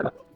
30.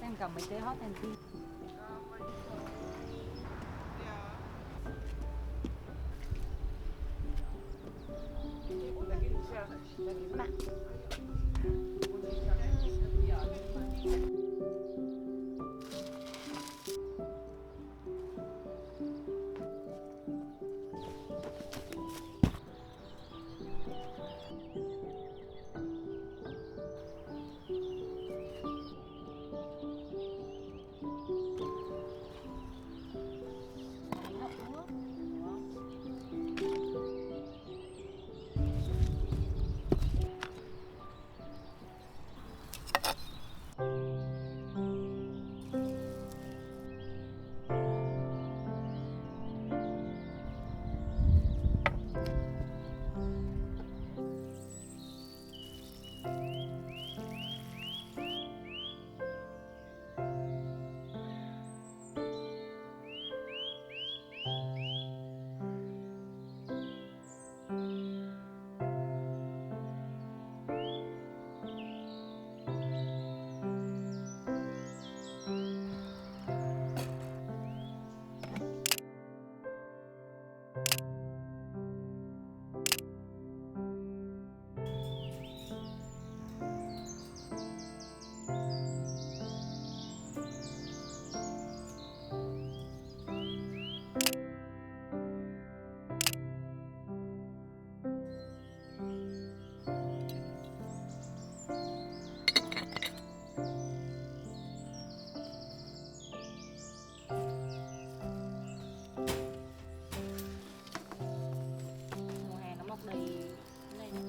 xem cả mấy cái hot and tea. Mùa hè nó mọc đầy cái này này.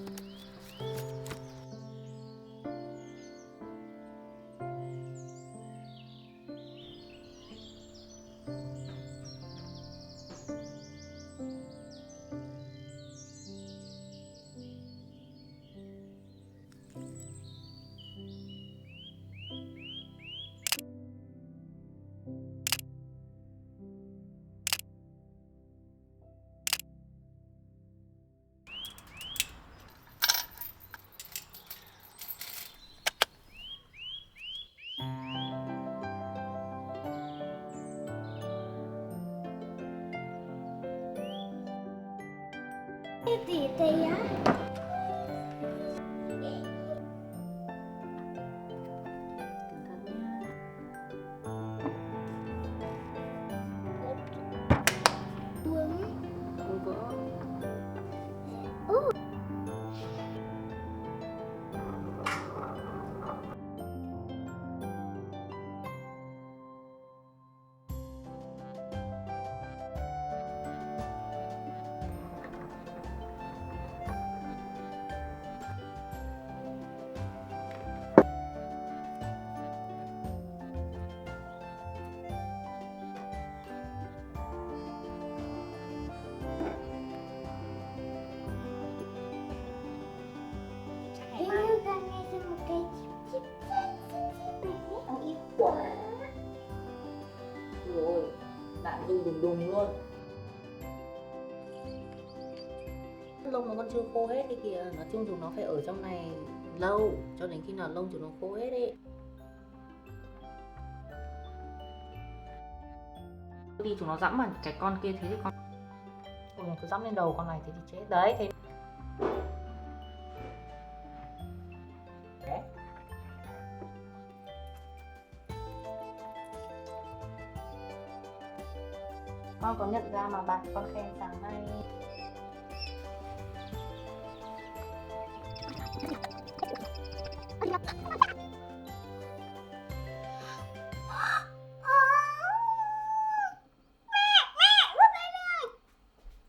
Gì đây á? Cẩn thận nha. Uống. Ôi vỡ. Hình như gần này là một cái chip này yêu quá. Rồi, bạn rung đùng đùng luôn. Lông nó còn chưa khô hết đi kìa. Nói chung chúng nó phải ở trong này lâu, cho đến khi nào lông chúng nó khô hết ấy. Đi chúng nó dẫm vào cái con kia thế thì con nó cứ dẫm lên đầu con này thế thì chết đấy. Thế đấy. Con có nhận ra mà bạn con khen sáng nay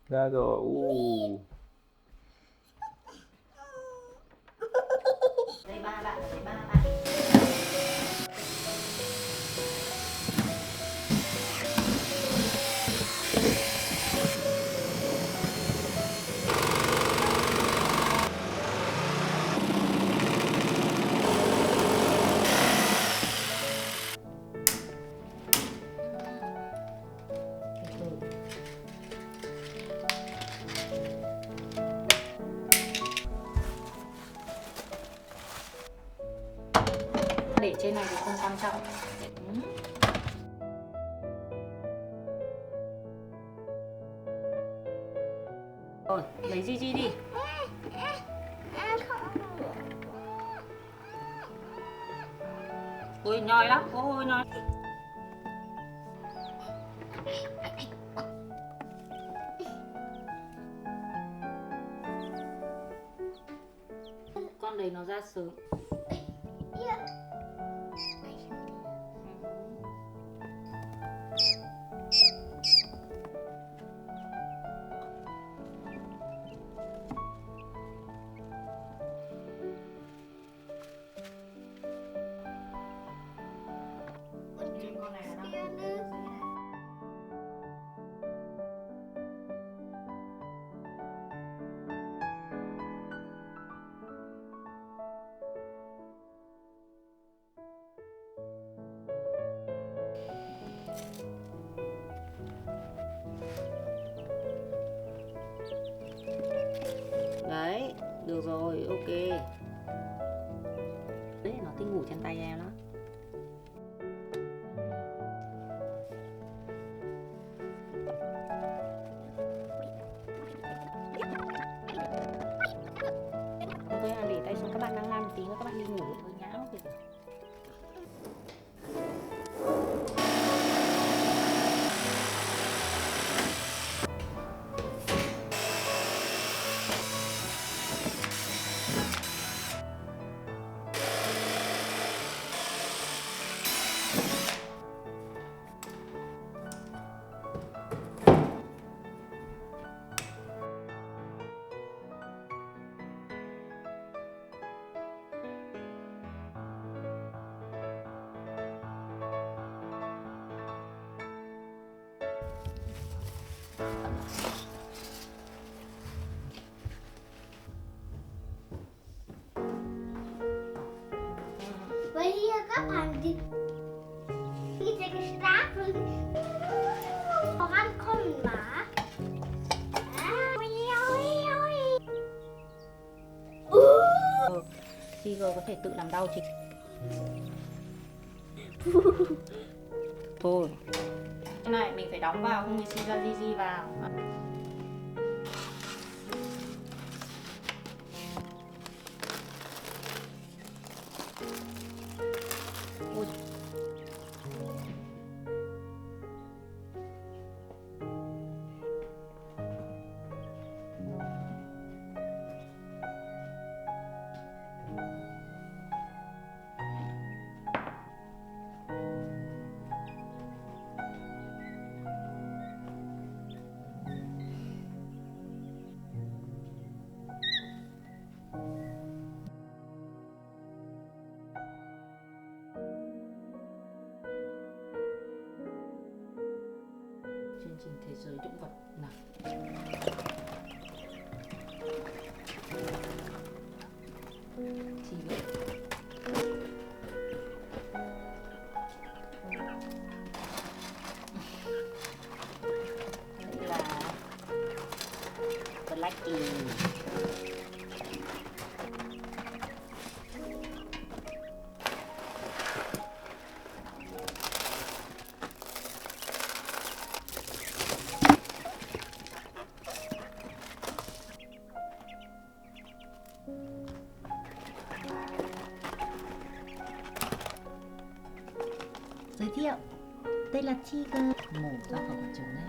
ra rồi. đây ba bạn, đây ba bạn. để trên này thì không quan trọng. Rồi, lấy Gigi đi. Ôi nhoi lắm, ôi nhoi. Con đẩy nó ra sớm. Con này là đang đấy, được rồi, ok. Đấy, nó thích ngủ trên tay em đó. Thôi à, để tay xuống, các bạn đang làm một tí nữa các bạn đi ngủ thôi, nhão kìa. Weil hier gab man die Stapel vorankommen mag. Tiger có thể tự làm đau chị. Thôi. Cái này mình phải đóng vào, không thì sinh ra Gigi vào. Ôi. Chương trình thế giới động vật nào. Thì vậy. Đây là Blackie. Giới thiệu, đây là Tiger. Mổ ra khỏi quả trứng này.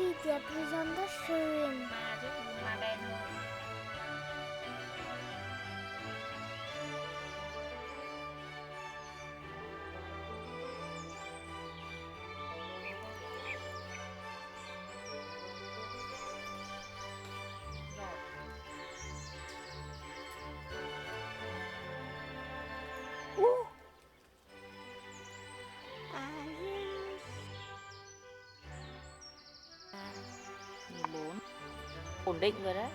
sieht ja besonders schön. Ma chứ ma đen hơn. Rồi. À, 14. Ổn định rồi đấy.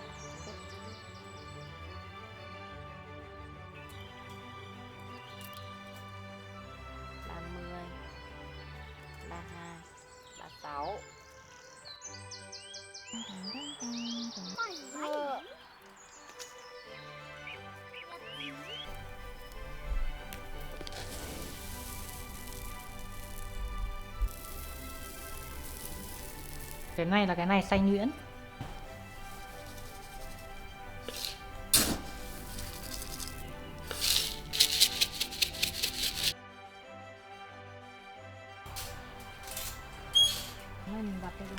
30, 32, 36. Cái này là cái này xanh nhuyễn. Cái này mình đặt đây luôn.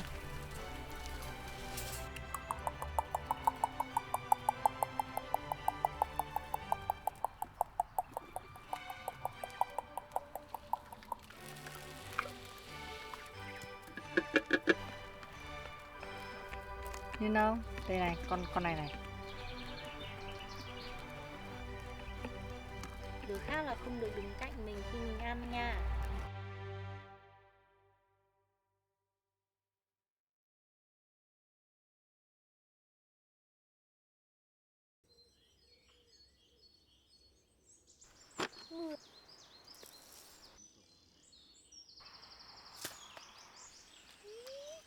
Như đâu? Đây này, con này này. Đứa khác là không được đứng cạnh mình khi mình ăn nha.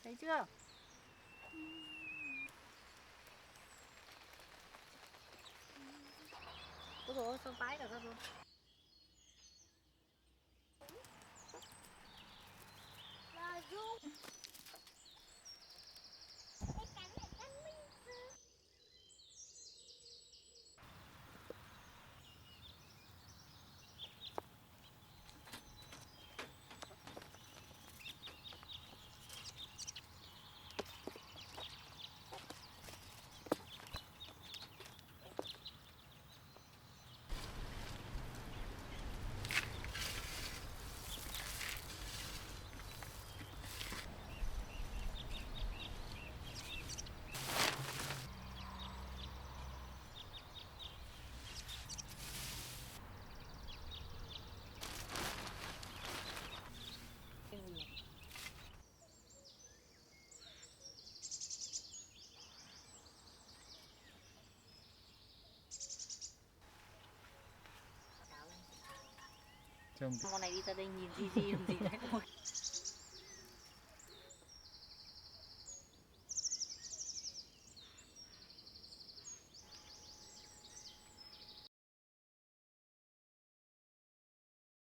Thấy chưa? Ôi dồi ôi, sao vãi cả ra rồi. Là Dung. Cái cắn này cắn mình chứ. Trông Con này đi ra đây nhìn gì làm gì đấy. Ôi.